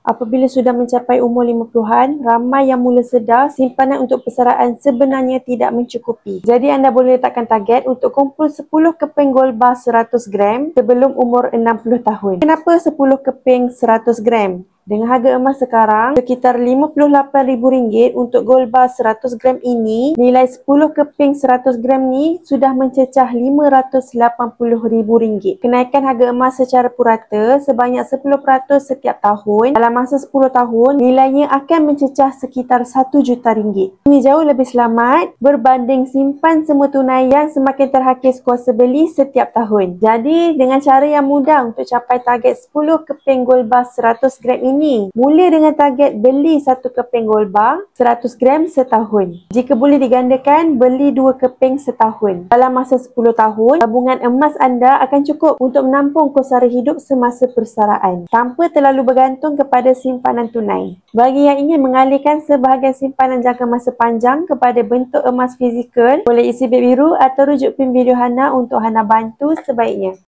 Apabila sudah mencapai umur 50-an, ramai yang mula sedar simpanan untuk persaraan sebenarnya tidak mencukupi. Jadi anda boleh letakkan target untuk kumpul 10 keping gold bar 100 gram sebelum umur 60 tahun. Kenapa 10 keping 100 gram? Dengan harga emas sekarang sekitar RM58,000 untuk gold bar 100 gram ini, nilai 10 keping 100 gram ni sudah mencecah RM580,000. Kenaikan harga emas secara purata sebanyak 10% setiap tahun. Dalam masa 10 tahun, nilainya akan mencecah sekitar RM1 juta. Ini jauh lebih selamat berbanding simpan semua tunai yang semakin terhakis kuasa beli setiap tahun. Jadi, dengan cara yang mudah untuk capai target 10 keping gold bar 100 gram ini, mula dengan target beli 1 keping gold bar 100 gram setahun. Jika boleh digandakan, beli 2 keping setahun. Dalam masa 10 tahun, tabungan emas anda akan cukup untuk menampung kos sara hidup semasa persaraan, tanpa terlalu bergantung kepada simpanan tunai. Bagi yang ingin mengalihkan sebahagian simpanan jangka masa panjang kepada bentuk emas fizikal, boleh isi beg biru atau rujuk pin video Hana untuk Hana bantu sebaiknya.